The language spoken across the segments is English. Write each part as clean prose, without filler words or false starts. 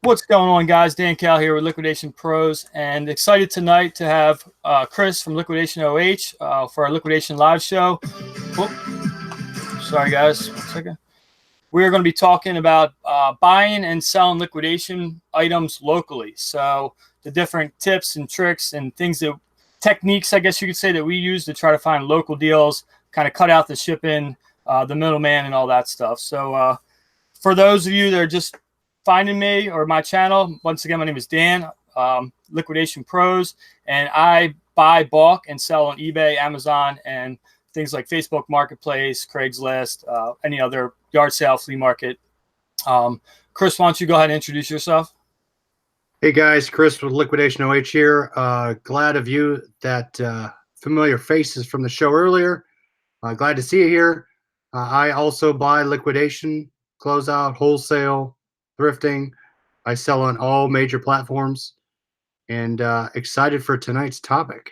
What's going on, guys? Dan Cal here with Liquidation Pros, and excited tonight to have Chris from LiquidationOH for our Liquidation Live show. Oh, sorry, guys. 1 second. We're going to be talking about buying and selling liquidation items locally. So the different tips and tricks and techniques, I guess you could say, that we use to try to find local deals, kind of cut out the shipping, the middleman, and all that stuff. So for those of you that are just finding me or my channel, once again, my name is Dan, Liquidation Pros, and I buy bulk and sell on eBay, Amazon, and things like Facebook Marketplace, Craigslist, any other yard sale, flea market. Chris, why don't you go ahead and introduce yourself? Hey guys, Chris with LiquidationOH here. Glad of you that familiar faces from the show earlier. Glad to see you here. I also buy liquidation, closeout, wholesale, thrifting. I sell on all major platforms, and excited for tonight's topic.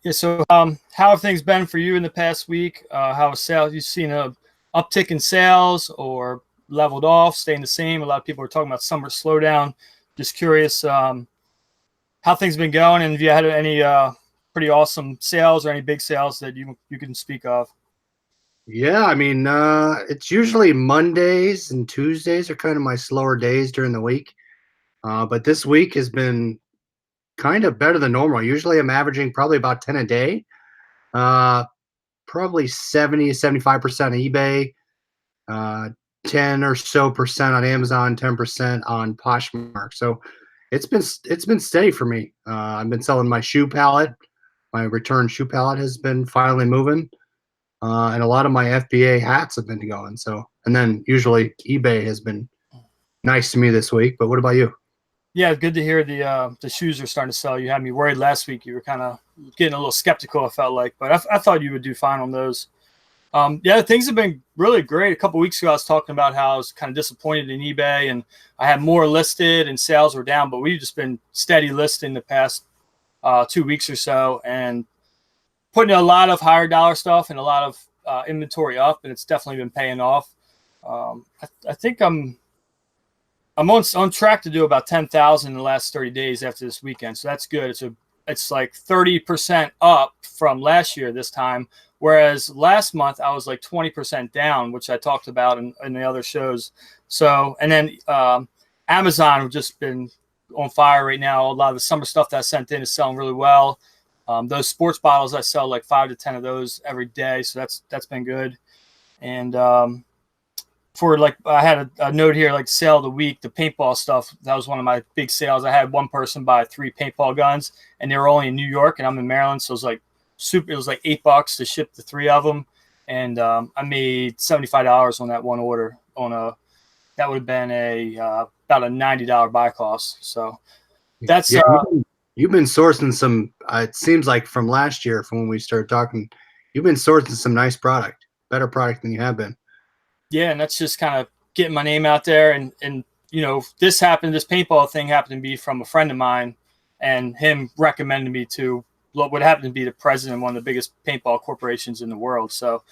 Yeah, so how have things been for you in the past week? How have sales? You seen a uptick in sales or leveled off, staying the same? A lot of people are talking about summer slowdown. Just curious how things been going, and if you had any pretty awesome sales or any big sales that you can speak of. Yeah, I mean, it's usually Mondays and Tuesdays are kind of my slower days during the week. But this week has been kind of better than normal. Usually I'm averaging probably about 10 a day. Probably 70 to 75% on eBay, 10 or so percent on Amazon, 10% on Poshmark. So it's been steady for me. I've been selling my shoe pallet. My return shoe pallet has been finally moving. And a lot of my FBA hats have been going. So, and then usually eBay has been nice to me this week. But what about you? Yeah, good to hear the shoes are starting to sell. You had me worried last week. You were kind of getting a little skeptical, I felt like, but I thought you would do fine on those. Yeah, things have been really great. A couple weeks ago, I was talking about how I was kind of disappointed in eBay, and I had more listed and sales were down, but we've just been steady listing the past 2 weeks or so, and putting a lot of higher dollar stuff and a lot of inventory up, and it's definitely been paying off. I think I'm on track to do about 10,000 in the last 30 days after this weekend, so that's good. It's like 30% up from last year this time, whereas last month I was like 20% down, which I talked about in the other shows. So, and then Amazon have just been on fire right now. A lot of the summer stuff that I sent in is selling really well. Those sports bottles, I sell like 5 to 10 of those every day, so that's been good. And for like, I had a note here, like sale of the week, the paintball stuff. That was one of my big sales. I had one person buy 3 paintball guns, and they were only in New York, and I'm in Maryland, so it was like it was like $8 to ship the 3 of them, and I made $75 on that one order. That would have been about a $90 buy cost. So that's You've been sourcing some. It seems like from last year, from when we started talking, you've been sourcing some nice product, better product than you have been. Yeah, and that's just kind of getting my name out there. And you know, this paintball thing happened to be from a friend of mine, and him recommended me to what happened to be the president of one of the biggest paintball corporations in the world. So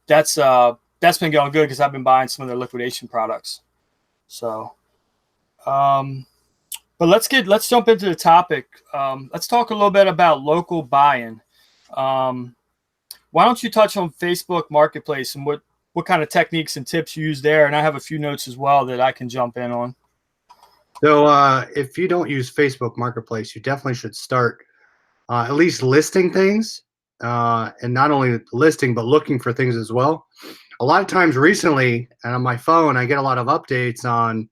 that's been going good because I've been buying some of their liquidation products. So, but let's jump into the topic. Let's talk a little bit about local buying. Why don't you touch on Facebook Marketplace and what kind of techniques and tips you use there? And I have a few notes as well that I can jump in on. So if you don't use Facebook Marketplace, you definitely should start at least listing things, and not only listing, but looking for things as well. A lot of times recently, and on my phone, I get a lot of updates on,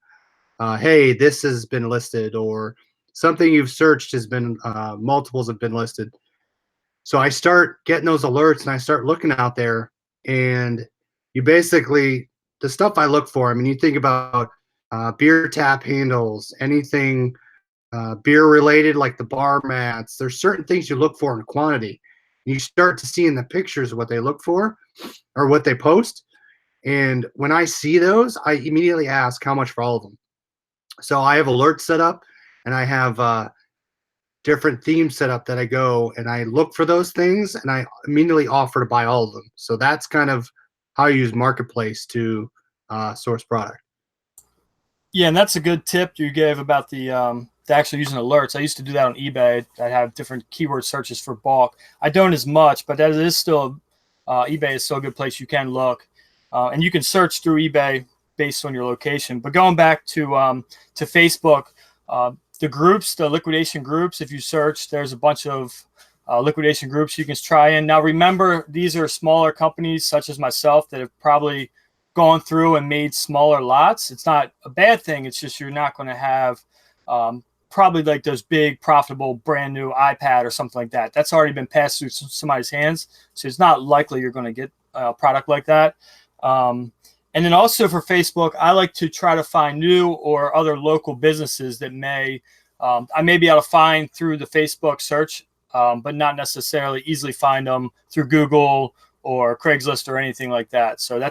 hey, this has been listed, or something you've searched has been, multiples have been listed. So I start getting those alerts, and I start looking out there, and you basically, the stuff I look for, I mean, you think about beer tap handles, anything beer related, like the bar mats. There's certain things you look for in quantity. You start to see in the pictures what they look for or what they post. And when I see those, I immediately ask how much for all of them. So I have alerts set up, and I have different themes set up that I go and I look for those things, and I immediately offer to buy all of them. So that's kind of how I use Marketplace to source product. Yeah, and that's a good tip you gave about the actually using alerts. I used to do that on eBay. I have different keyword searches for bulk. I don't as much, but that is still eBay is still a good place you can look, and you can search through eBay based on your location. But going back to Facebook, the groups, the liquidation groups. If you search, there's a bunch of liquidation groups you can try in. Now, remember, these are smaller companies such as myself that have probably gone through and made smaller lots. It's not a bad thing. It's just you're not going to have probably like those big profitable brand new iPad or something like that. That's already been passed through somebody's hands. So it's not likely you're going to get a product like that. And then also for Facebook, I like to try to find new or other local businesses that I may be able to find through the Facebook search, but not necessarily easily find them through Google or Craigslist or anything like that. So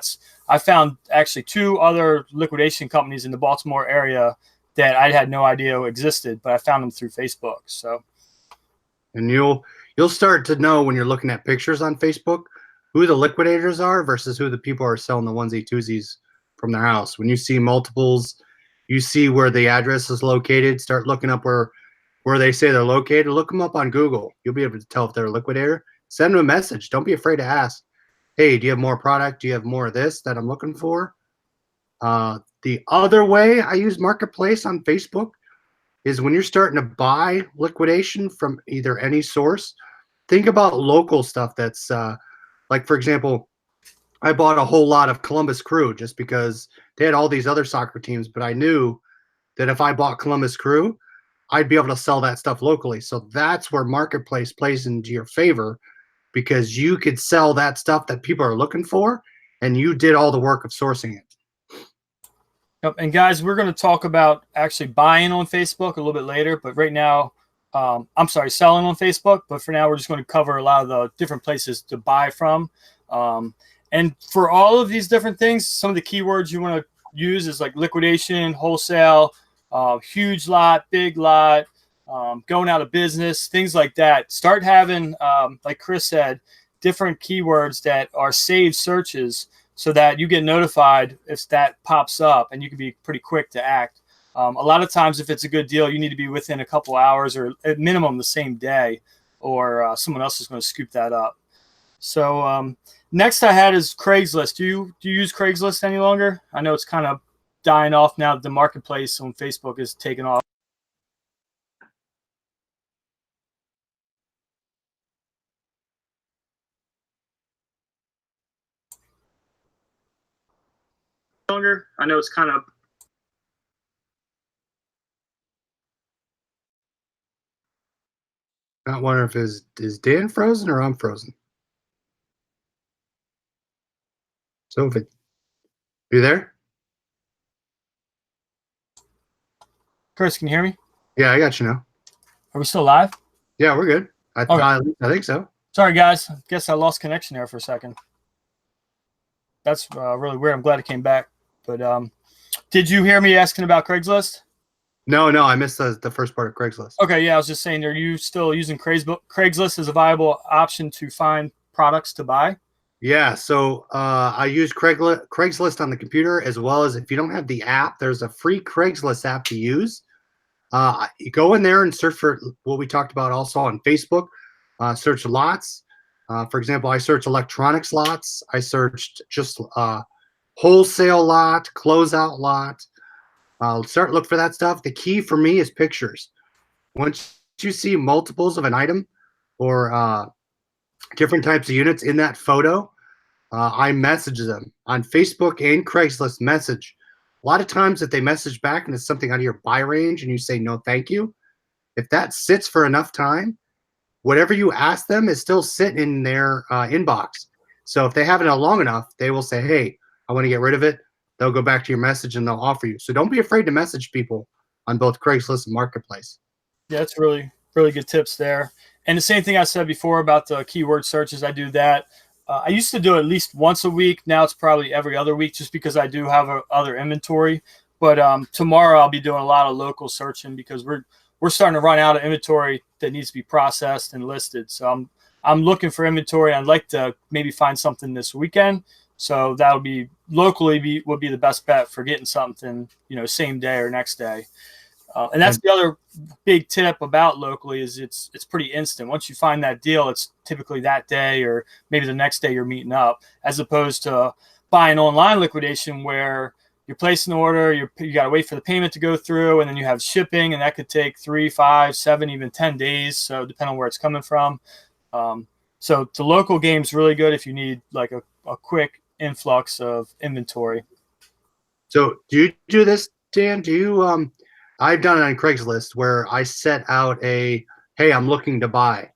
I found actually 2 other liquidation companies in the Baltimore area that I had no idea existed, but I found them through Facebook. So, And you'll start to know when you're looking at pictures on Facebook who the liquidators are versus who the people are selling the onesie twosies from their house. When you see multiples, you see where the address is located. Start looking up where they say they're located. Look them up on Google. You'll be able to tell if they're a liquidator. Send them a message. Don't be afraid to ask. Hey, do you have more product? Do you have more of this that I'm looking for? The other way I use Marketplace on Facebook is when you're starting to buy liquidation from either any source, think about local stuff that's like, for example, I bought a whole lot of Columbus Crew just because they had all these other soccer teams, but I knew that if I bought Columbus Crew, I'd be able to sell that stuff locally. So that's where Marketplace plays into your favor because you could sell that stuff that people are looking for and you did all the work of sourcing it. yep. And guys, we're going to talk about actually buying on Facebook a little bit later, but right now, selling on Facebook. But for now, we're just going to cover a lot of the different places to buy from. And for all of these different things, some of the keywords you want to use is like liquidation, wholesale, huge lot, big lot, going out of business, things like that. Start having, like Chris said, different keywords that are saved searches so that you get notified if that pops up and you can be pretty quick to act. A lot of times, if it's a good deal, you need to be within a couple hours or at minimum the same day, or someone else is going to scoop that up. So next I had is Craigslist. Do you use Craigslist any longer? I know it's kind of dying off now that the marketplace on Facebook is taking off. Longer. I know it's kind of. Not wondering if is Dan frozen or I'm frozen. So if you there? Chris, can you hear me? Yeah, I got you now. Are we still live? Yeah, we're good. I think so. Sorry, guys. Guess I lost connection there for a second. That's really weird. I'm glad it came back. But did you hear me asking about Craigslist? No, I missed the first part of Craigslist. Okay, yeah, I was just saying, are you still using Craigslist as a viable option to find products to buy? Yeah, so I use Craigslist on the computer as well as if you don't have the app, there's a free Craigslist app to use. You go in there and search for what we talked about also on Facebook. Search lots. For example, I searched electronics lots. I searched just wholesale lot, closeout lot. Start look for that stuff. The key for me is pictures. Once you see multiples of an item or different types of units in that photo, I message them on Facebook and Craigslist message. A lot of times if they message back and it's something out of your buy range and you say no thank you, if that sits for enough time, whatever you ask them is still sitting in their inbox. So if they have it long enough, they will say, hey, I want to get rid of it. They'll go back to your message and they'll offer you. So don't be afraid to message people on both Craigslist and Marketplace. Yeah, that's really, really good tips there. And the same thing I said before about the keyword searches, I do that. I used to do it at least once a week. Now it's probably every other week just because I do have other inventory. But tomorrow I'll be doing a lot of local searching because we're starting to run out of inventory that needs to be processed and listed. So I'm looking for inventory. I'd like to maybe find something this weekend. So that'll be locally would be the best bet for getting something, same day or next day. And that's the other big tip about locally is it's pretty instant. Once you find that deal, it's typically that day or maybe the next day you're meeting up, as opposed to buying online liquidation where you're placing an order, you got to wait for the payment to go through, and then you have shipping, and that could take 3, 5, 7, even 10 days. So depending on where it's coming from. So the local game's really good if you need like a quick influx of inventory. So do you do this, Dan? Do you I've done it on Craigslist where I set out hey, I'm looking to buy.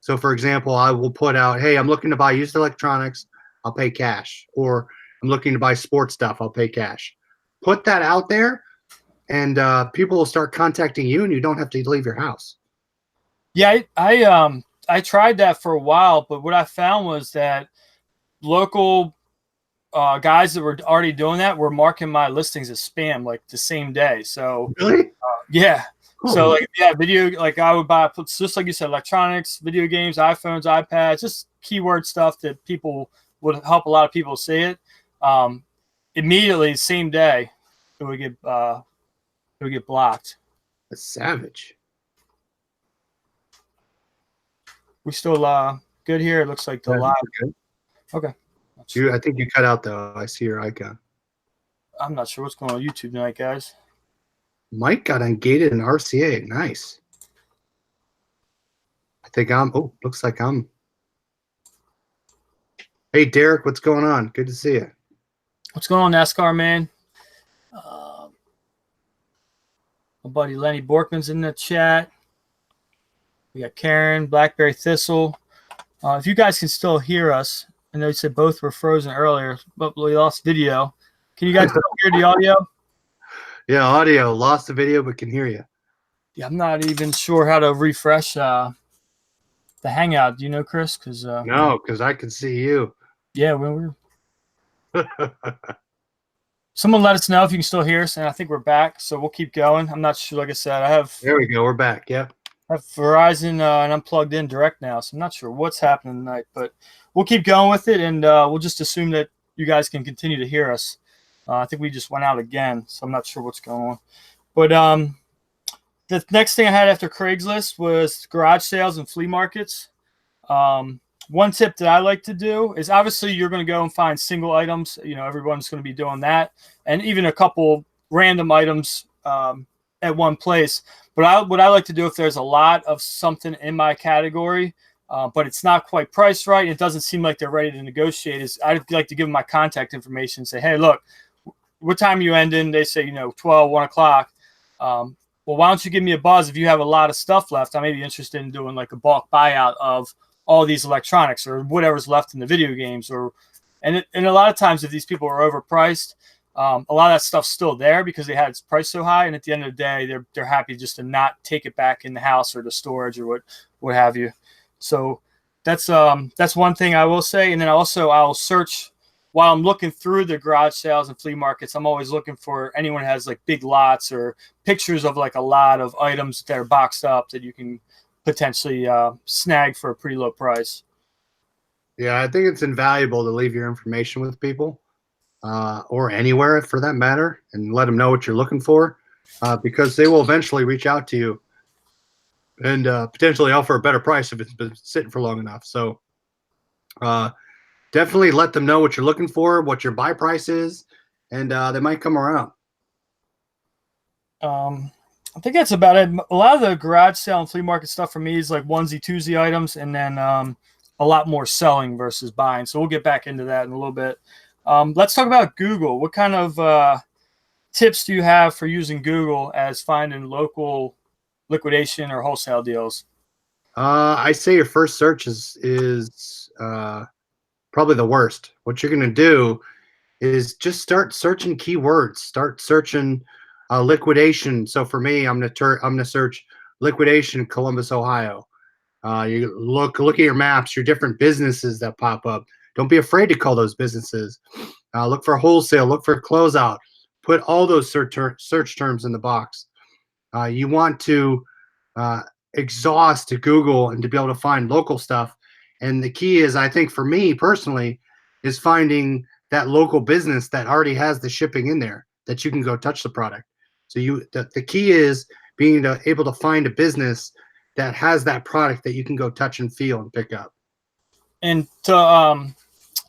So for example, I will put out, hey, I'm looking to buy used electronics, I'll pay cash. Or I'm looking to buy sports stuff, I'll pay cash. Put that out there, and people will start contacting you, and you don't have to leave your house. Yeah, I tried that for a while, but what I found was that local guys that were already doing that were marking my listings as spam like the same day. So really, yeah. So like video, like I would buy just like you said, electronics, video games, iPhones, iPads, just keyword stuff that people would help a lot of people see it. Immediately, same day, it would get blocked. That's savage. We still good here. It looks like the live. Good. Okay. I think you cut out though. I see your icon. I'm not sure what's going on YouTube tonight, guys. Mike got ungated in RCA. Nice. I think looks like I'm. Hey, Derek, what's going on? Good to see you. What's going on, NASCAR man? My buddy Lenny Borkman's in the chat. We got Karen, Blackberry Thistle. If you guys can still hear us, I know you said both were frozen earlier, but we lost video. Can you guys still hear the audio? Yeah, audio. Lost the video, but can hear you. Yeah, I'm not even sure how to refresh the Hangout. Do you know, Chris? No, because I can see you. Yeah, we're. Someone let us know if you can still hear us, and I think we're back, so we'll keep going. I'm not sure. Like I said, There we go. We're back. Yep. I have Verizon and I'm plugged in direct now, so I'm not sure what's happening tonight, but we'll keep going with it, and we'll just assume that you guys can continue to hear us. I think we just went out again, so I'm not sure what's going on. But the next thing I had after Craigslist was garage sales and flea markets. One tip that I like to do is obviously you're going to go and find single items. Everyone's going to be doing that, and even a couple random items at one place. But what I like to do if there's a lot of something in my category, but it's not quite priced right, it doesn't seem like they're ready to negotiate, is I'd like to give them my contact information and say, hey, look, what time are you ending? They say, 12, 1 o'clock. Well, why don't you give me a buzz if you have a lot of stuff left? I may be interested in doing like a bulk buyout of all these electronics or whatever's left in the video games. And a lot of times if these people are overpriced, a lot of that stuff's still there because they had its price so high. And at the end of the day, they're happy just to not take it back in the house or the storage or what have you. So that's one thing I will say. And then also I'll search while I'm looking through the garage sales and flea markets. I'm always looking for anyone who has like big lots or pictures of like a lot of items that are boxed up that you can potentially snag for a pretty low price. Yeah, I think it's invaluable to leave your information with people or anywhere for that matter and let them know what you're looking for because they will eventually reach out to you and potentially offer a better price if it's been sitting for long enough. So definitely let them know what you're looking for, what your buy price is, and they might come around. I think that's about it. A lot of the garage sale and flea market stuff for me is like onesie, twosie items, and then a lot more selling versus buying. So we'll get back into that in a little bit. Let's talk about Google. What kind of tips do you have for using Google as finding local liquidation or wholesale deals? I say your first search is probably the worst. What you're going to do is just start searching keywords. Start searching liquidation. So for me, I'm gonna search liquidation Columbus, Ohio. You look at your maps, your different businesses that pop up. Don't be afraid to call those businesses. Look for wholesale. Look for closeout. Put all those search terms in the box. You want to exhaust Google and to be able to find local stuff. And the key is, I think, for me personally, is finding that local business that already has the shipping in there that you can go touch the product. So the key is being able to find a business that has that product that you can go touch and feel and pick up. And to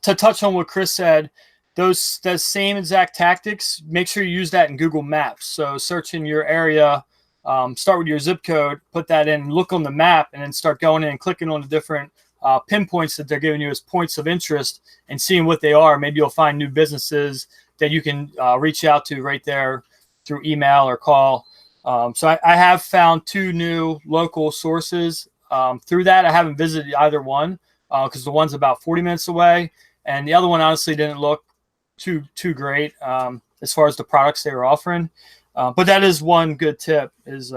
touch on what Chris said, those same exact tactics, make sure you use that in Google Maps. So search in your area, start with your zip code, put that in, look on the map, and then start going in and clicking on the different pinpoints that they're giving you as points of interest and seeing what they are. Maybe you'll find new businesses that you can reach out to right there through email or call. So I have found 2 new local sources through that. I haven't visited either one because the one's about 40 minutes away, and the other one honestly didn't look too great as far as the products they were offering. But that is one good tip, is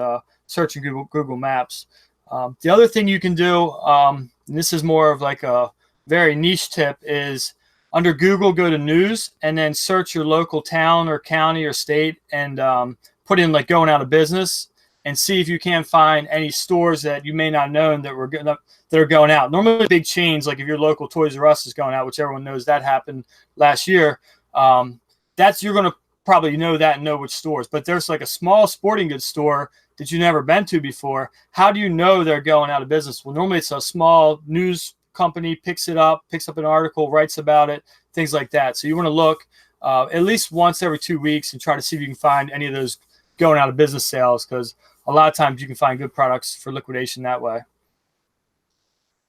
searching Google Maps. The other thing you can do, and this is more of like a very niche tip, is under Google, go to news and then search your local town or county or state and put in like going out of business and see if you can find any stores that you may not know that are going out. Normally big chains, like if your local Toys R Us is going out, which everyone knows that happened last year, you're going to probably know that and know which stores. But there's like a small sporting goods store that you've never been to before. How do you know they're going out of business? Well, normally it's a small news company picks up an article, writes about it, things like that. So you want to look at least once every 2 weeks and try to see if you can find any of those going out of business sales, because a lot of times you can find good products for liquidation that way.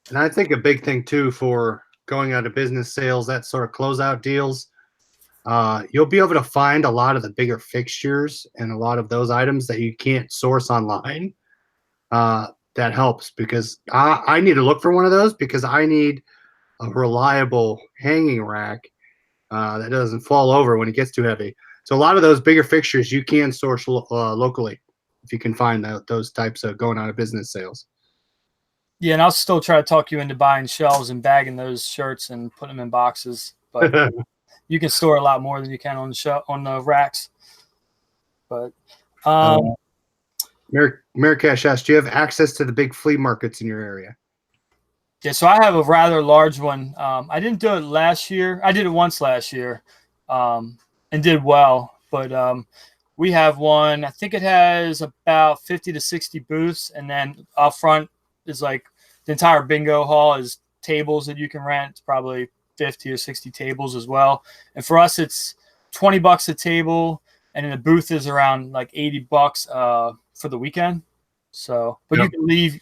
And I think a big thing too for going out of business sales, that sort of closeout deals, you'll be able to find a lot of the bigger fixtures and a lot of those items that you can't source online. That helps, because I need to look for one of those because I need a reliable hanging rack that doesn't fall over when it gets too heavy. So a lot of those bigger fixtures you can source locally if you can find those types of going out of business sales. Yeah, and I'll still try to talk you into buying shelves and bagging those shirts and putting them in boxes. But you can store a lot more than you can on the racks. But Marrakesh asked, do you have access to the big flea markets in your area? Yeah, so I have a rather large one. I didn't do it last year. I did it once last year and did well. But we have one. I think it has about 50 to 60 booths. And then up front is like the entire bingo hall is tables that you can rent. It's probably 50 or 60 tables as well. And for us, it's $20 a table. And then the booth is around like $80 for the weekend. So, but Yep.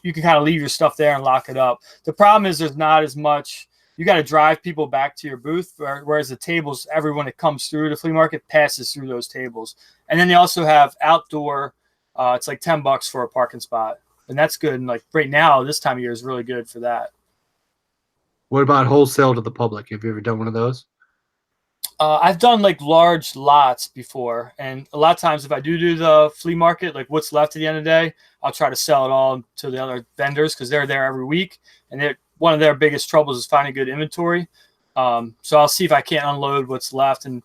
you can kind of leave your stuff there and lock it up. The problem is there's not as much, you got to drive people back to your booth, whereas the tables, everyone that comes through the flea market passes through those tables. And then they also have outdoor, it's like $10 for a parking spot. And that's good. And like right now, this time of year is really good for that. What about wholesale to the public? Have you ever done one of those? I've done like large lots before, and a lot of times if I do the flea market, like what's left at the end of the day, I'll try to sell it all to the other vendors because they're there every week, and one of their biggest troubles is finding good inventory. So I'll see if I can't unload what's left, and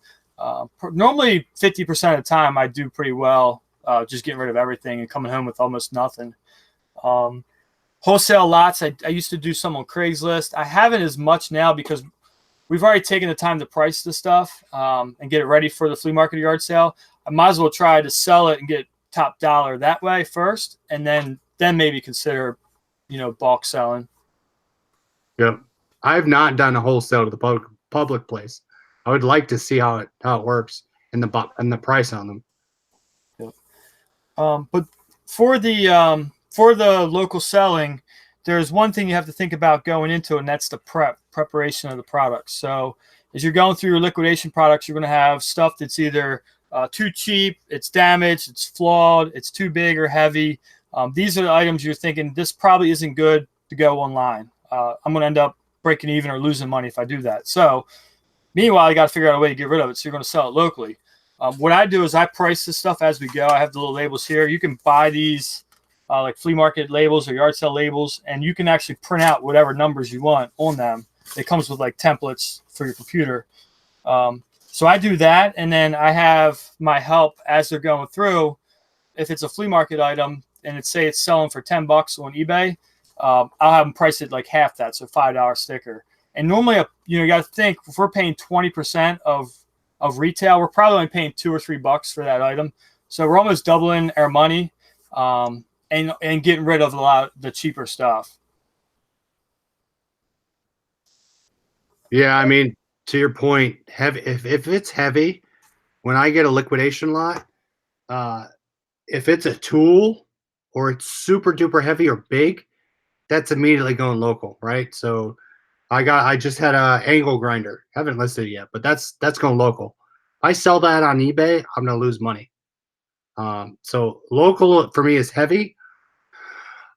normally 50% of the time I do pretty well, just getting rid of everything and coming home with almost nothing. Wholesale lots, I used to do some on Craigslist. I haven't as much now because we've already taken the time to price the stuff and get it ready for the flea market yard sale. I might as well try to sell it and get top dollar that way first, and then maybe consider, bulk selling. Yep. I've not done a wholesale to the public place. I would like to see how it works and the price on them. Yep. But for the local selling, there's one thing you have to think about going into, and that's the preparation of the products. So as you're going through your liquidation products, you're going to have stuff that's either too cheap, it's damaged, it's flawed, it's too big or heavy. These are the items you're thinking, this probably isn't good to go online. I'm going to end up breaking even or losing money if I do that. So meanwhile, you got to figure out a way to get rid of it. So you're going to sell it locally. What I do is I price this stuff as we go. I have the little labels here. You can buy these like flea market labels or yard sale labels, and you can actually print out whatever numbers you want on them. It comes with like templates for your computer. So I do that, and then I have my help as they're going through. If it's a flea market item and it's selling for $10 on eBay, I'll have them price it like half that, so $5 sticker. And normally, you got to think if we're paying 20% of retail, we're probably only paying $2 or $3 for that item. So we're almost doubling our money, and getting rid of a lot of the cheaper stuff. Yeah, I mean, to your point, heavy. If it's heavy, when I get a liquidation lot, if it's a tool or it's super duper heavy or big, that's immediately going local, right? So I just had a angle grinder. Haven't listed it yet, but that's going local. If I sell that on eBay, I'm gonna lose money. So local for me is heavy.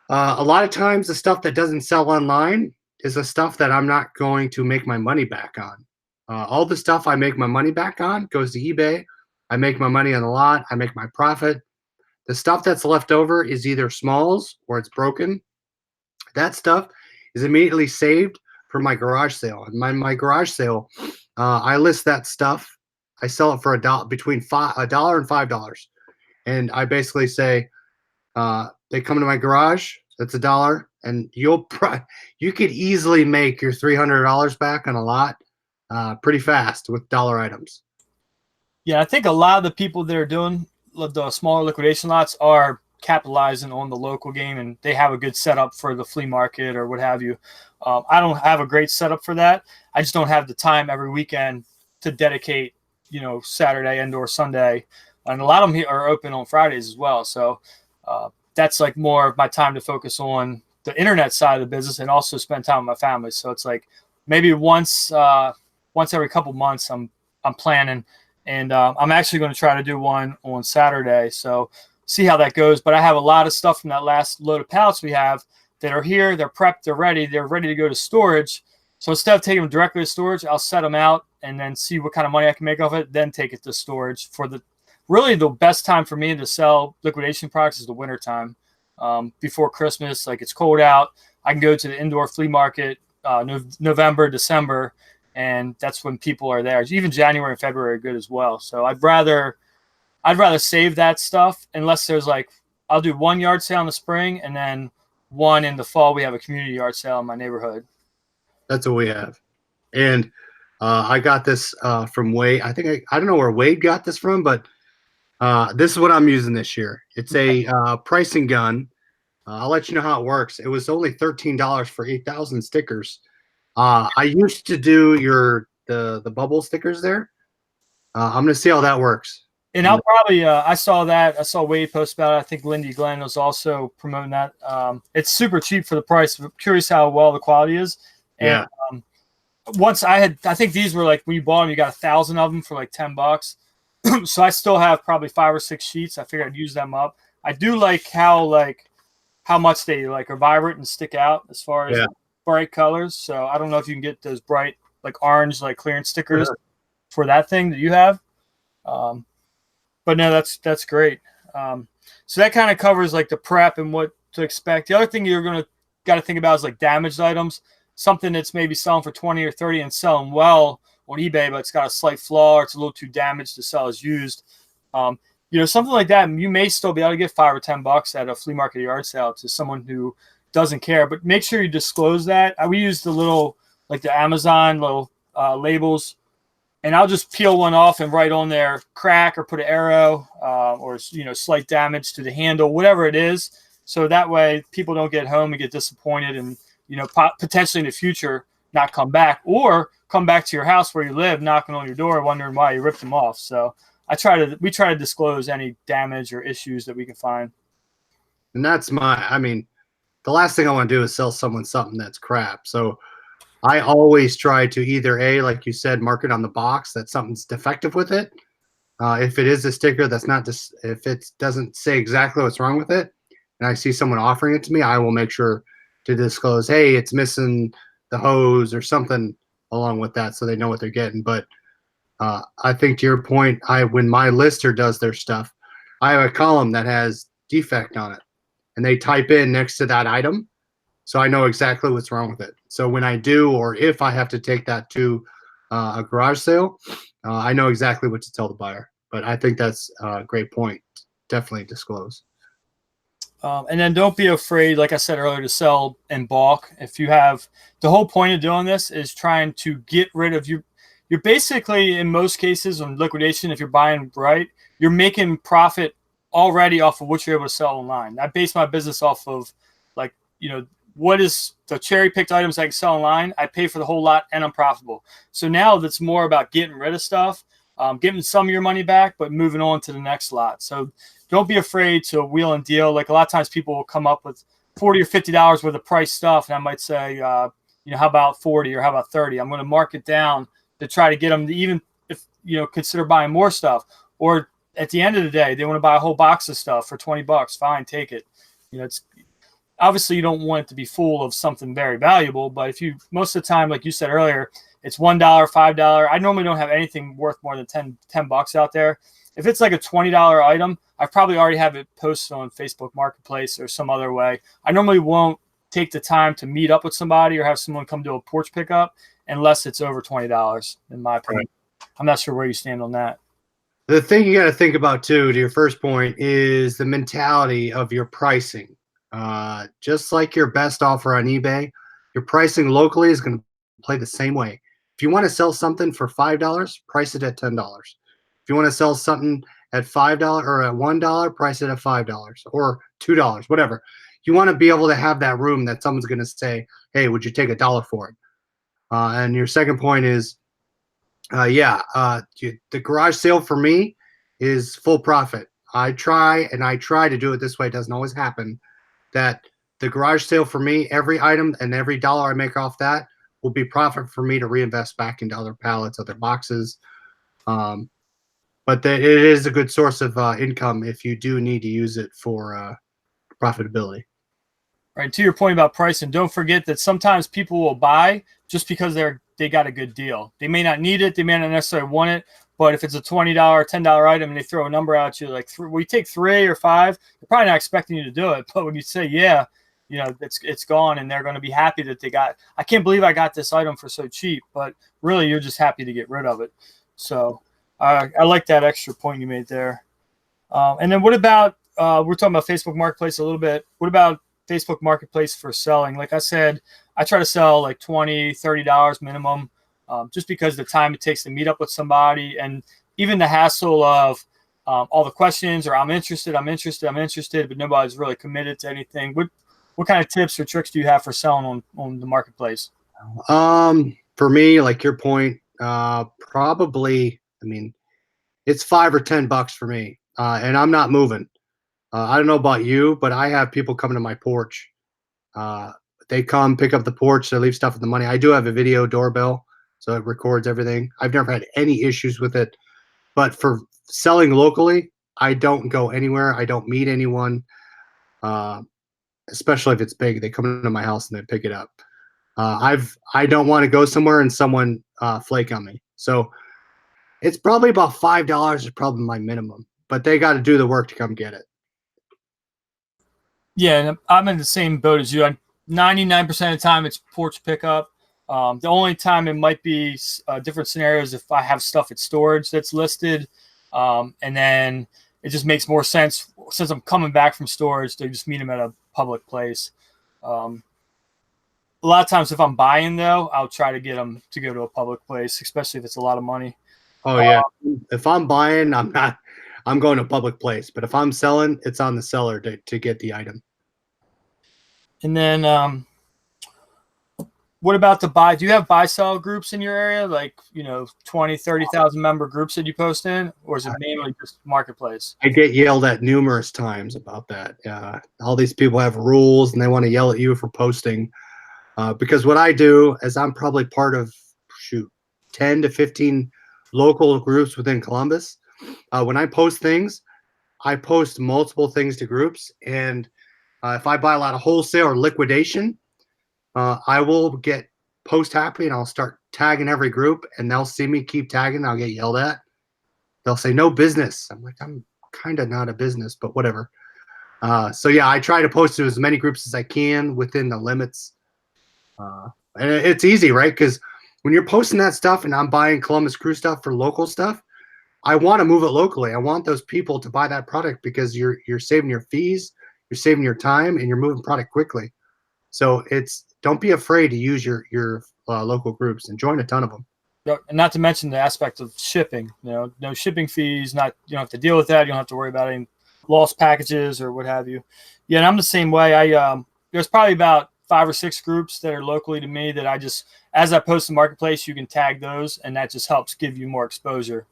A lot of times the stuff that doesn't sell online is the stuff that I'm not going to make my money back on. All the stuff I make my money back on goes to eBay. I make my money on the lot. I make my profit. The stuff that's left over is either smalls or it's broken. That stuff is immediately saved for my garage sale. And my garage sale, I list that stuff. I sell it for between $1 and $5, and I basically say they come to my garage. That's $1, and you could easily make your $300 back on a lot pretty fast with dollar items. Yeah, I think a lot of the people that are doing the smaller liquidation lots are capitalizing on the local game, and they have a good setup for the flea market or what have you. I don't have a great setup for that. I just don't have the time every weekend to dedicate, Saturday and or Sunday. And a lot of them are open on Fridays as well. So that's like more of my time to focus on the internet side of the business and also spend time with my family. So it's like maybe once every couple months I'm planning, and I'm actually going to try to do one on Saturday. So see how that goes. But I have a lot of stuff from that last load of pallets we have that are here. They're prepped. They're ready to go to storage. So instead of taking them directly to storage, I'll set them out and then see what kind of money I can make off it, then take it to storage. Really the best time for me to sell liquidation products is the winter time, before Christmas. Like, it's cold out. I can go to the indoor flea market November, December, and that's when people are there. Even January and February are good as well. So I'd rather save that stuff, unless there's I'll do one yard sale in the spring, and then one in the fall. We have a community yard sale in my neighborhood. That's what we have. And I got this from Wade. I don't know where Wade got this from, but this is what I'm using this year. It's a pricing gun. I'll let you know how it works. It was only $13 for 8,000 stickers. I used to do the bubble stickers there. I'm gonna see how that works. And I'll probably I saw Wade post about it. I think Lindy Glenn was also promoting that. It's super cheap for the price. I'm curious how well the quality is. And, yeah. I think these were when you bought them, you got 1,000 of them for $10. So I still have probably 5 or 6 sheets. I figured I'd use them up. I do like how much they are vibrant and stick out as far as bright colors. So I don't know if you can get those bright orange clearance stickers for that thing that you have. But no, that's great. So that kind of covers the prep and what to expect. The other thing you're got to think about is damaged items. Something that's maybe selling for 20 or 30 and selling well on eBay, but it's got a slight flaw or it's a little too damaged to sell as used. Something like that, you may still be able to get $5 or $10 at a flea market yard sale to someone who doesn't care. But make sure you disclose that. We use the little the Amazon little labels, and I'll just peel one off and write on there crack or put an arrow or slight damage to the handle, whatever it is. So that way people don't get home and get disappointed and potentially in the future not come back, or come back to your house where you live, knocking on your door, wondering why you ripped them off. So we try to disclose any damage or issues that we can find. And that's the last thing I want to do is sell someone something that's crap. So I always try to either like you said, mark it on the box that something's defective with it. If it is a sticker that's not if it doesn't say exactly what's wrong with it, and I see someone offering it to me, I will make sure to disclose, hey, it's missing the hose or something along with that, so they know what they're getting. But I think to your point, when my lister does their stuff, I have a column that has defect on it, and they type in next to that item, so I know exactly what's wrong with it. So when I do, or if I have to take that to a garage sale, I know exactly what to tell the buyer. But I think that's a great point. Definitely disclose. And then don't be afraid, like I said earlier, to sell in bulk. If you have the whole point of doing this is trying to get rid of your. You're basically in most cases on liquidation. If you're buying right, you're making profit already off of what you're able to sell online. I base my business off of like what is the cherry picked items I can sell online. I pay for the whole lot and I'm profitable. So now that's more about getting rid of stuff, getting some of your money back, but moving on to the next lot. So don't be afraid to wheel and deal. Like a lot of times people will come up with $40 or $50 worth of price stuff. And I might say, how about 40 or how about 30? I'm going to mark it down to try to get them to even if, consider buying more stuff. Or at the end of the day, they want to buy a whole box of stuff for $20. Fine, take it. It's obviously you don't want it to be full of something very valuable, but if you, most of the time, like you said earlier, it's $1, $5. I normally don't have anything worth more than 10 bucks out there. If it's like a $20 item, I probably already have it posted on Facebook Marketplace or some other way. I normally won't take the time to meet up with somebody or have someone come do a porch pickup unless it's over $20, in my opinion. Right. I'm not sure where you stand on that. The thing you got to think about too, to your first point, is the mentality of your pricing. Just like your best offer on eBay, your pricing locally is going to play the same way. If you want to sell something for $5, price it at $10. If you want to sell something at $5 or at $1, price it at $5 or $2, whatever. You want to be able to have that room that someone's going to say, hey, would you take $1 for it? And your second point is, the garage sale for me is full profit. I try to do it this way. It doesn't always happen. That the garage sale for me, every item and every dollar I make off that will be profit for me to reinvest back into other pallets, other boxes. But it is a good source of income if you do need to use it for profitability. Right. To your point about pricing, don't forget that sometimes people will buy just because they got a good deal. They may not need it. They may not necessarily want it. But if it's a $20, $10 item and they throw a number at you, like we take 3 or 5, they're probably not expecting you to do it. But when you say, yeah, it's gone and they're going to be happy that they got, I can't believe I got this item for so cheap. But really, you're just happy to get rid of it. So I like that extra point you made there. And then what about, we're talking about Facebook Marketplace a little bit. What about Facebook Marketplace for selling? Like I said, I try to sell like $20, $30 minimum, just because the time it takes to meet up with somebody and even the hassle of all the questions or I'm interested, but nobody's really committed to anything. What kind of tips or tricks do you have for selling on the marketplace? For me, like your point, probably, it's $5 or $10 for me, and I'm not moving. I don't know about you, but I have people coming to my porch. They come pick up the porch, they leave stuff with the money. I do have a video doorbell, so it records everything. I've never had any issues with it. But for selling locally, I don't go anywhere. I don't meet anyone, especially if it's big. They come into my house and they pick it up. I don't want to go somewhere and someone flake on me. So it's probably about $5 is probably my minimum. But they got to do the work to come get it. Yeah, and I'm in the same boat as you. 99% of the time, it's porch pickup. The only time it might be different scenarios if I have stuff at storage that's listed, and then it just makes more sense since I'm coming back from storage to just meet them at a public place. A lot of times, if I'm buying though, I'll try to get them to go to a public place, especially if it's a lot of money. Oh yeah, if I'm buying, I'm going to a public place. But if I'm selling, it's on the seller to get the item. And then, what about the buy? Do you have buy-sell groups in your area, like 20, 30,000 member groups that you post in, or is it mainly just marketplace? I get yelled at numerous times about that. All these people have rules, and they want to yell at you for posting. Because what I do is I'm probably part of 10 to 15 local groups within Columbus. When I post things, I post multiple things to groups, and if I buy a lot of wholesale or liquidation, I will get post happy and I'll start tagging every group, and they'll see me keep tagging. I'll get yelled at. They'll say no business. I'm like, I'm kind of not a business, but whatever. So yeah, I try to post to as many groups as I can within the limits. And it's easy, right? Because when you're posting that stuff and I'm buying Columbus Crew stuff for local stuff, I want to move it locally. I want those people to buy that product because you're saving your fees, you're saving your time, and you're moving product quickly. So don't be afraid to use your local groups and join a ton of them. And not to mention the aspect of shipping. No shipping fees. You don't have to deal with that. You don't have to worry about any lost packages or what have you. Yeah, and I'm the same way. There's probably about 5 or 6 groups that are locally to me that as I post the marketplace, you can tag those, and that just helps give you more exposure.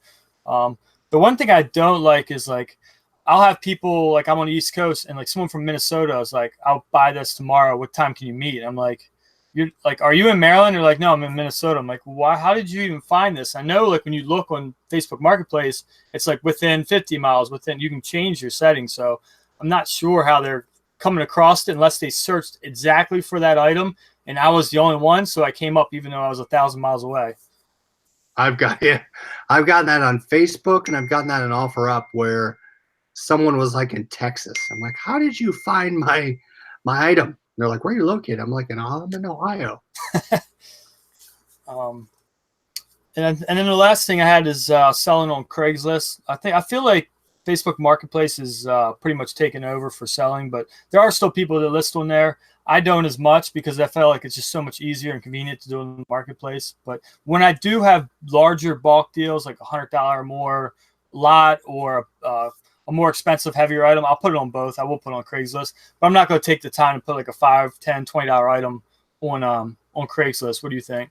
The one thing I don't like is I'll have people I'm on the East Coast, and someone from Minnesota is I'll buy this tomorrow. What time can you meet? I'm like, are you in Maryland? Or no, I'm in Minnesota. I'm like, why? How did you even find this? I know when you look on Facebook Marketplace, it's within 50 miles. You can change your settings. So I'm not sure how they're coming across it unless they searched exactly for that item, and I was the only one, so I came up even though I was 1,000 miles away. I've gotten that on Facebook, and I've gotten that in OfferUp where someone was in Texas. I'm like, how did you find my item? And they're like, where are you located? I'm like, I'm in Ohio. And then the last thing I had is selling on Craigslist. I feel like Facebook Marketplace is pretty much taken over for selling, but there are still people that list on there. I don't as much because I feel like it's just so much easier and convenient to do in the marketplace. But when I do have larger bulk deals, like $100 or more lot or a more expensive, heavier item, I'll put it on both. I will put it on Craigslist, but I'm not going to take the time to put a $5, $10, $20 item on Craigslist. What do you think?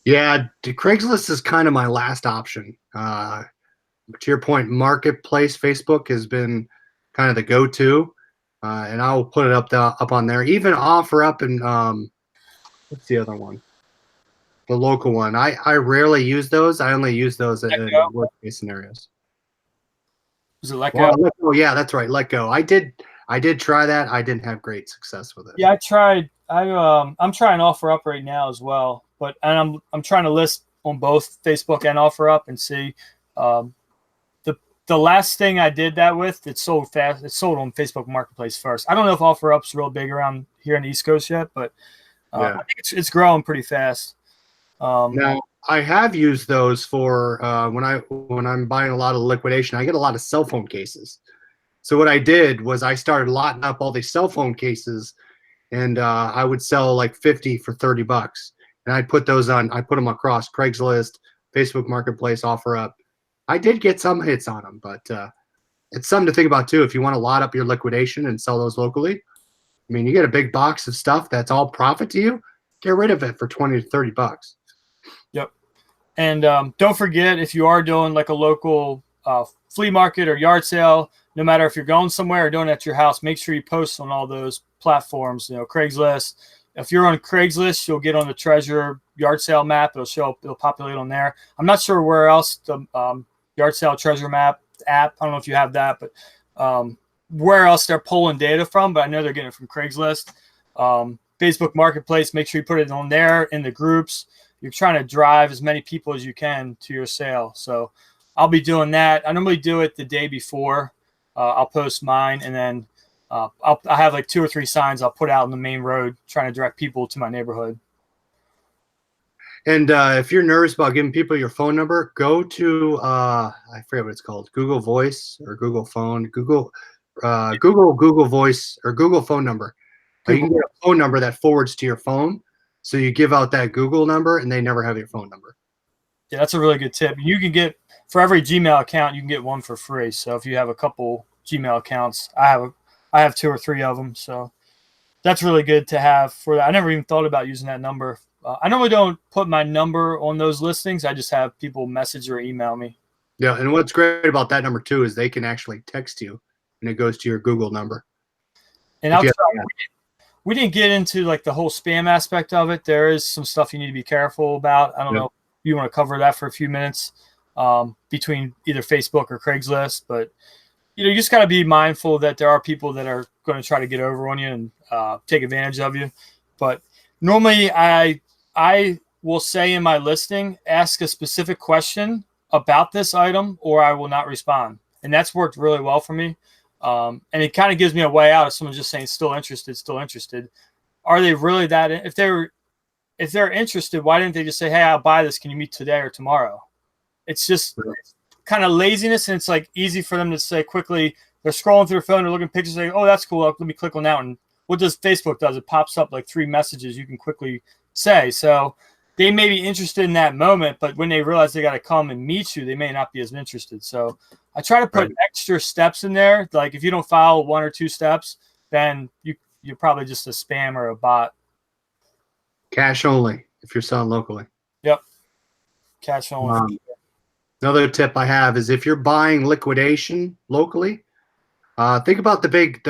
Yeah, Craigslist is kind of my last option. To your point, Marketplace Facebook has been kind of the go-to, and I'll put it up on there. Even OfferUp and what's the other one? The local one. I rarely use those. I only use those in worst case scenarios. Is it LetGo? Oh yeah, that's right. LetGo. I did try that. I didn't have great success with it. Yeah, I tried. I'm trying OfferUp right now as well, and I'm trying to list on both Facebook and OfferUp and see. The last thing I did that with, it sold fast. It sold on Facebook Marketplace first. I don't know if OfferUp's real big around here in the East Coast yet, but I think it's growing pretty fast. Now I have used those for when I'm buying a lot of liquidation. I get a lot of cell phone cases. So what I did was I started lotting up all these cell phone cases, and I would sell 50 for $30, and I put them across Craigslist, Facebook Marketplace, OfferUp. I did get some hits on them, but it's something to think about too. If you want to lot up your liquidation and sell those locally, I mean, you get a big box of stuff that's all profit to you. Get rid of it for $20 to $30. Yep. And don't forget, if you are doing a local flea market or yard sale, no matter if you're going somewhere or doing it at your house, make sure you post on all those platforms. Craigslist. If you're on Craigslist, you'll get on the Treasure yard sale map. It'll populate on there. I'm not sure where else the yard sale treasure map app. I don't know if you have that, but where else they're pulling data from, but I know they're getting it from Craigslist. Facebook Marketplace, make sure you put it on there in the groups. You're trying to drive as many people as you can to your sale. So I'll be doing that. I normally do it the day before. I'll post mine, and then I have 2 or 3 signs I'll put out on the main road trying to direct people to my neighborhood. And if you're nervous about giving people your phone number, go to I forget what it's called, Google Voice or Google Phone, Google Voice or Google phone number. So you can get a phone number that forwards to your phone. So you give out that Google number, and they never have your phone number. Yeah, that's a really good tip. You can get, for every Gmail account, you can get one for free. So if you have a couple Gmail accounts, I have 2 or 3 of them. So that's really good to have for that. I never even thought about using that number. I normally don't put my number on those listings. I just have people message or email me. Yeah, and what's great about that number too is they can actually text you, and it goes to your Google number. And we didn't get into the whole spam aspect of it. There is some stuff you need to be careful about. I don't know if you want to cover that for a few minutes between either Facebook or Craigslist, but you just got to be mindful that there are people that are going to try to get over on you and take advantage of you. But normally I will say in my listing, ask a specific question about this item, or I will not respond. And that's worked really well for me. And it kind of gives me a way out if someone's just saying still interested. Are they really that? If they're interested, why didn't they just say, hey, I'll buy this. Can you meet today or tomorrow? It's just kind of laziness, and it's easy for them to say quickly, they're scrolling through their phone, they're looking at pictures, saying, "Oh, that's cool. Let me click on that one." What does Facebook does? It pops up like 3 messages you can quickly say. So they may be interested in that moment, but when they realize they got to come and meet you, they may not be as interested. So I try to put extra steps in there. Like if you don't follow 1 or 2 steps, then you're probably just a spam or a bot. Cash only if you're selling locally. Yep. Cash only. Another tip I have is if you're buying liquidation locally, think about the big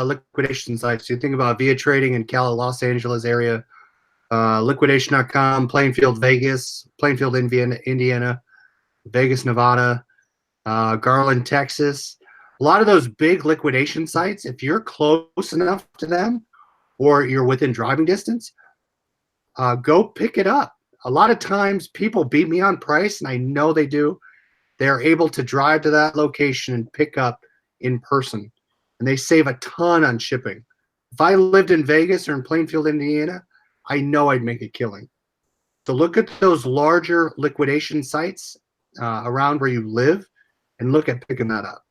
liquidation sites. You think about Via Trading in Los Angeles area, liquidation.com, Plainfield, Vegas, Plainfield, Indiana, Vegas, Nevada, Garland, Texas. A lot of those big liquidation sites, if you're close enough to them or you're within driving distance, go pick it up. A lot of times people beat me on price, and I know they do. They're able to drive to that location and pick up in person, and they save a ton on shipping. If I lived in Vegas or in Plainfield, Indiana, I know I'd make a killing. So look at those larger liquidation sites around where you live and look at picking that up.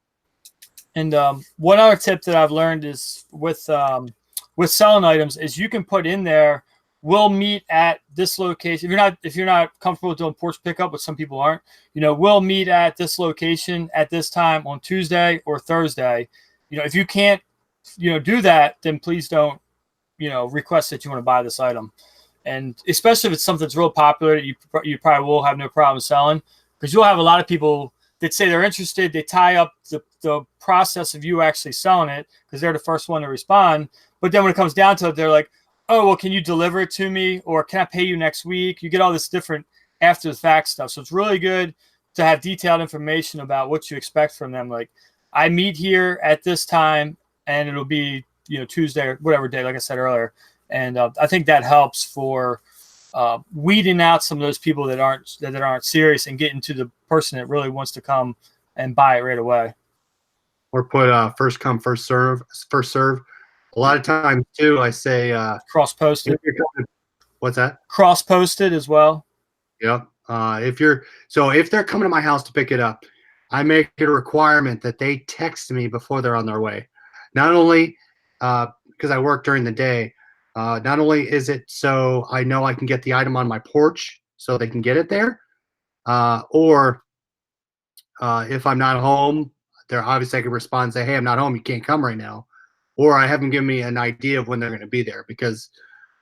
And one other tip that I've learned is with selling items is you can put in there, we'll meet at this location. If you're not comfortable doing porch pickup, which some people aren't, we'll meet at this location at this time on Tuesday or Thursday. If you can't, do that, then please don't, request that you want to buy this item. And especially if it's something that's real popular, you probably will have no problem selling, because you'll have a lot of people that say they're interested. They tie up the process of you actually selling it because they're the first one to respond. But then when it comes down to it, they're like, "Oh, well, can you deliver it to me? Or can I pay you next week?" You get all this different after the fact stuff. So it's really good to have detailed information about what you expect from them. Like, I meet here at this time and it'll be, Tuesday or whatever day, like I said earlier. And I think that helps for weeding out some of those people that aren't serious and getting to the person that really wants to come and buy it right away. Or put first come, first serve. A lot of times too, I say cross-posted. What's that? Cross-posted as well. Yep. If they're coming to my house to pick it up, I make it a requirement that they text me before they're on their way. Not only because I work during the day, not only is it so I know I can get the item on my porch so they can get it there, or if I'm not home, they're obviously I can respond and say, "Hey, I'm not home. You can't come right now." Or I haven't given me an idea of when they're going to be there, because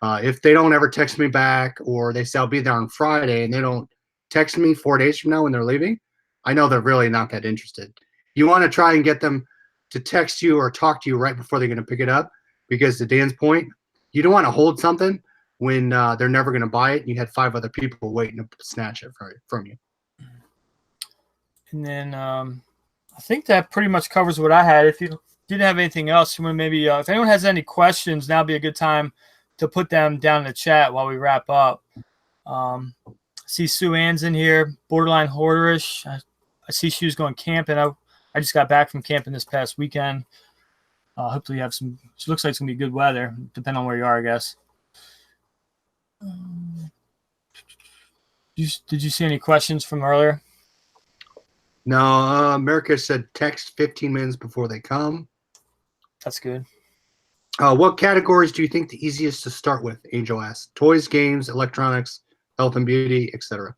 if they don't ever text me back, or they say I'll be there on Friday and they don't text me 4 days from now when they're leaving, I know they're really not that interested. You want to try and get them to text you or talk to you right before they're going to pick it up, because to Dan's point, you don't want to hold something when they're never going to buy it and you had 5 other people waiting to snatch it from you. And then I think that pretty much covers what I had. If you didn't have anything else, maybe if anyone has any questions, now would be a good time to put them down in the chat while we wrap up. I see Sue Ann's in here, borderline hoarderish. I see she was going camping. I just got back from camping this past weekend. Hopefully you have some. It looks like it's gonna be good weather, depending on where you are, I guess. Did you see any questions from earlier? No, America said text 15 minutes before they come. That's good. What categories do you think the easiest to start with? Angel asked. Toys, games, electronics, health and beauty, etc.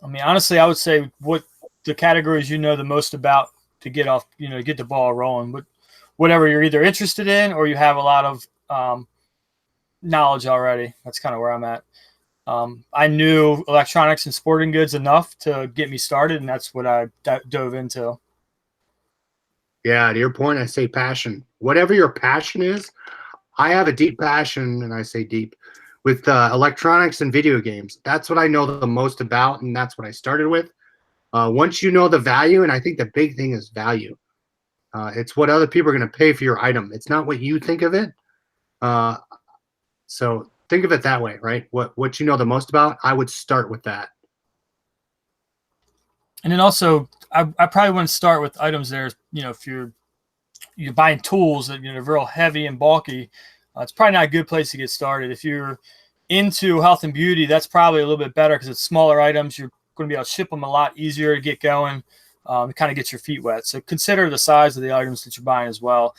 I mean, honestly, I would say what the categories you know the most about to get off, get the ball rolling. But whatever you're either interested in or you have a lot of knowledge already. That's kind of where I'm at. I knew electronics and sporting goods enough to get me started, and that's what I dove into. Yeah, to your point, I say passion. Whatever your passion is, I have a deep passion, and I say deep, with electronics and video games. That's what I know the most about, and that's what I started with. Once you know the value, and I think the big thing is value. It's what other people are going to pay for your item. It's not what you think of it. So think of it that way, right? What you know the most about, I would start with that. And then also, I probably wouldn't start with items that are, if you're buying tools that are real heavy and bulky, it's probably not a good place to get started. If you're into health and beauty, that's probably a little bit better because it's smaller items. You're going to be able to ship them a lot easier to get going. it kind of gets your feet wet. So consider the size of the items that you're buying as well.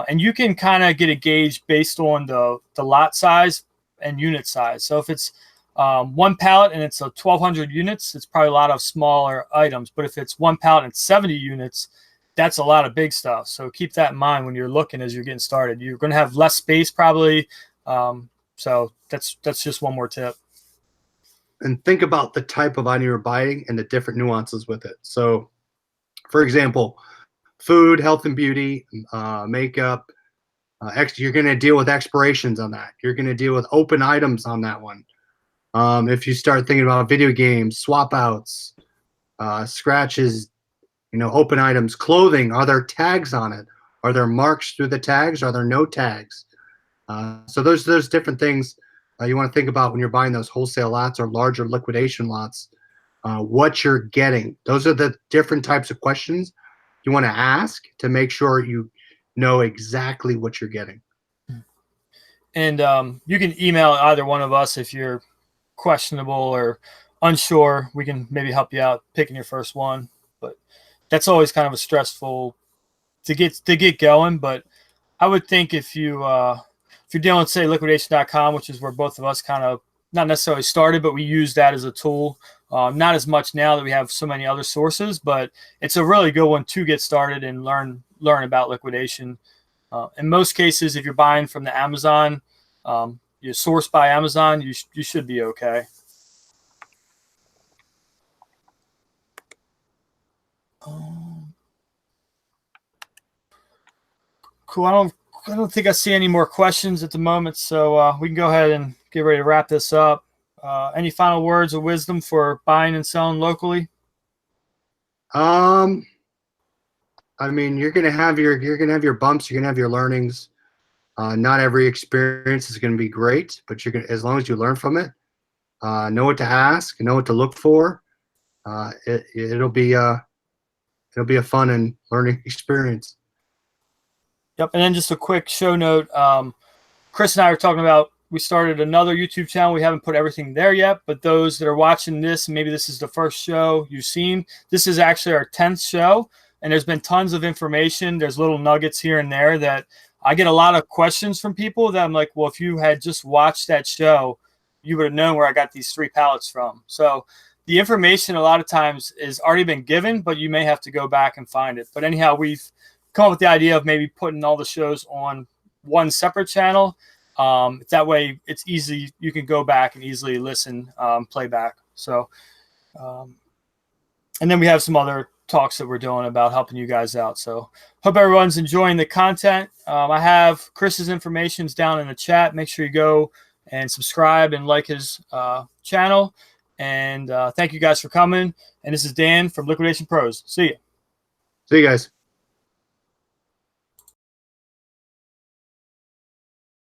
And you can kind of get a gauge based on the lot size and unit size. So if it's one pallet and it's a 1,200 units, it's probably a lot of smaller items. But if it's one pallet and 70 units, that's a lot of big stuff. So keep that in mind when you're looking as you're getting started. You're going to have less space probably. So that's just one more tip. And think about the type of item you're buying and the different nuances with it. So, for example, food, health and beauty, makeup, you're going to deal with expirations on that. You're going to deal with open items on that one. If you start thinking about video games, swap outs, scratches, open items, clothing, are there tags on it? Are there marks through the tags? Are there no tags? So those different things you want to think about when you're buying those wholesale lots or larger liquidation lots, what you're getting. Those are the different types of questions you want to ask to make sure you know exactly what you're getting. And you can email either one of us if you're questionable or unsure. We can maybe help you out picking your first one, but that's always kind of a stressful to get going. But I would think if you're dealing with, say, liquidation.com, which is where both of us kind of not necessarily started, but we use that as a tool. Not as much now that we have so many other sources, but it's a really good one to get started and learn about liquidation. In most cases, if you're buying from the Amazon, you're sourced by Amazon, you should be okay. Cool. I don't think I see any more questions at the moment, so we can go ahead and get ready to wrap this up. Any final words of wisdom for buying and selling locally? I mean, you're gonna have your bumps, you're gonna have your learnings. Not every experience is gonna be great, but as long as you learn from it, know what to ask, know what to look for. It'll be a fun and learning experience. Yep. And then just a quick show note. Chris and I are talking about, we started another YouTube channel. We haven't put everything there yet, but those that are watching this, maybe this is the first show you've seen. This is actually our 10th show, and there's been tons of information. There's little nuggets here and there that I get a lot of questions from people that I'm like, well, if you had just watched that show, you would have known where I got these 3 pallets from. So the information a lot of times is already been given, but you may have to go back and find it. But anyhow, we've come up with the idea of maybe putting all the shows on one separate channel. That way it's easy. You can go back and easily listen, play back. So, and then we have some other talks that we're doing about helping you guys out. So hope everyone's enjoying the content. I have Chris's information down in the chat. Make sure you go and subscribe and like his channel. And thank you guys for coming. And this is Dan from Liquidation Pros. See you. See you guys.